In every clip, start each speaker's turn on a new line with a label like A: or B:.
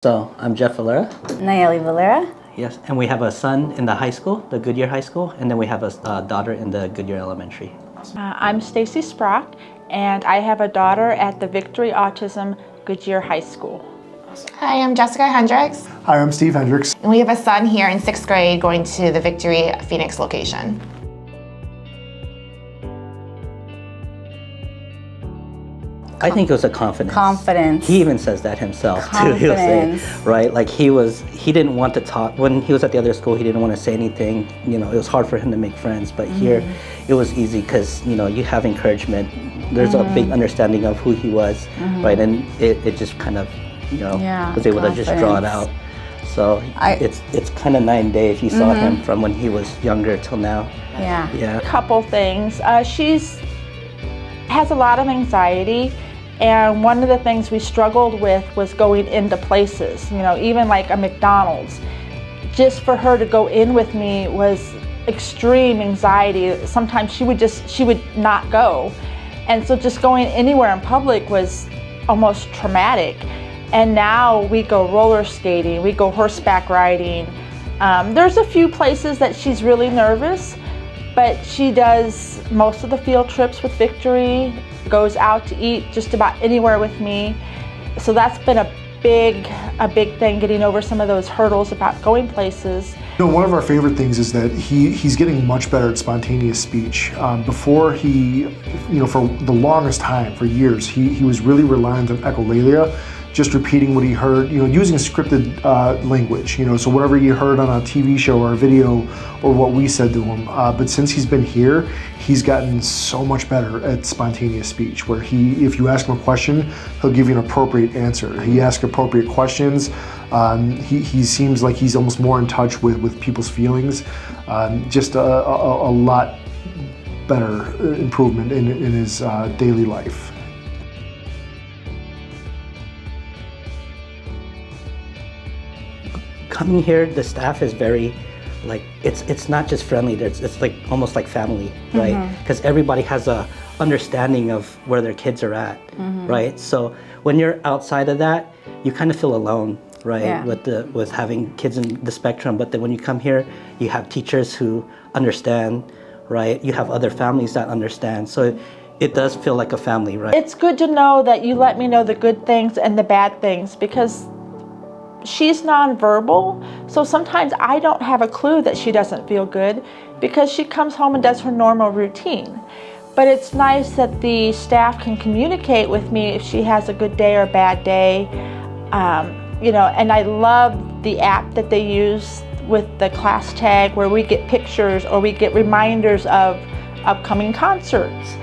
A: So I'm Jeff Valera.
B: Nayeli Valera.
A: Yes, and we have a son in the high school, the Goodyear High School, and then we have a daughter in the Goodyear Elementary.
C: I'm Stacy Sprock, and I have a daughter at the Victory Autism Goodyear High School.
D: Hi, I'm Jessica Hendricks.
E: Hi, I'm Steve Hendricks.
D: And we have a son here in 6th grade going to the Victory Phoenix location.
A: I think it was a confidence.
B: Confidence.
A: He even says that himself too. He'll say, right? Like he didn't want to talk. When he was at the other school, he didn't want to say anything. You know, it was hard for him to make friends. But here, it was easy because, you know, you have encouragement. There's a big understanding of who he was, right? And it just kind of, you know, was able to just draw it out. So it's kind of night and day if you saw him from when he was younger till now.
C: A couple things. She's has a lot of anxiety. And one of the things we struggled with was going into places, you know, even like a McDonald's. Just for her to go in with me was extreme anxiety. Sometimes she would not go. And so just going anywhere in public was almost traumatic. And now we go roller skating, we go horseback riding. There's a few places that she's really nervous, but she does most of the field trips with Victory, goes out to eat just about anywhere with me. So that's been a big thing, getting over some of those hurdles about going places.
E: You know, one of our favorite things is that he's getting much better at spontaneous speech. Before for the longest time, for years, he was really reliant on echolalia, just repeating what he heard, you know, using scripted language, you know, so whatever you heard on a TV show or a video or what we said to him. But since he's been here, he's gotten so much better at spontaneous speech, where if you ask him a question, he'll give you an appropriate answer. He asks appropriate questions. He seems like he's almost more in touch with people's feelings. Just a lot better improvement in his daily life.
A: Coming here, the staff is very, like, it's not just friendly, it's like almost like family, right? Because everybody has a understanding of where their kids are at, right? So when you're outside of that, you kind of feel alone, right? With having kids in the spectrum. But then when you come here, you have teachers who understand, right? You have other families that understand. So it does feel like a family, right?
C: It's good to know that you let me know the good things and the bad things, because she's nonverbal, so sometimes I don't have a clue that she doesn't feel good because she comes home and does her normal routine. But it's nice that the staff can communicate with me if she has a good day or a bad day. You know, and I love the app that they use with the class tag, where we get pictures or we get reminders of upcoming concerts.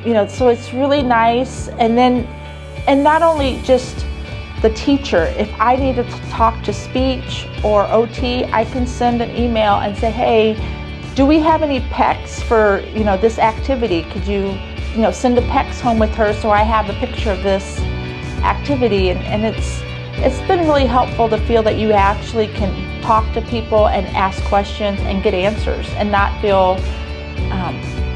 C: You know, so it's really nice. And not only just the teacher, if I need to talk to speech or OT, I can send an email and say, hey, do we have any PECs for, you know, this activity? Could you know, send a PECs home with her so I have a picture of this activity? And it's been really helpful to feel that you actually can talk to people and ask questions and get answers and not feel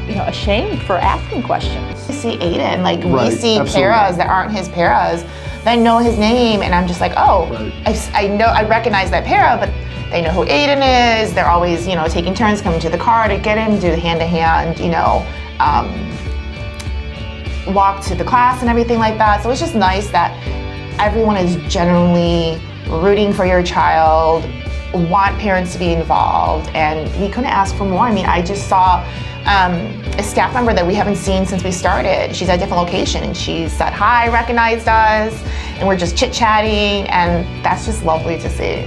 C: you know, ashamed for asking questions.
D: We see Aiden, like we see paras that aren't his paras. They know his name, and I'm just like, oh, I recognize that para, but they know who Aiden is. They're always, you know, taking turns coming to the car to get him, do the hand-to-hand, you know, walk to the class and everything like that. So it's just nice that everyone is genuinely rooting for your child, want parents to be involved, and we couldn't ask for more. I mean, I just saw a staff member that we haven't seen since we started. She's at a different location, and she said hi, recognized us, and we're just chit-chatting, and that's just lovely to see.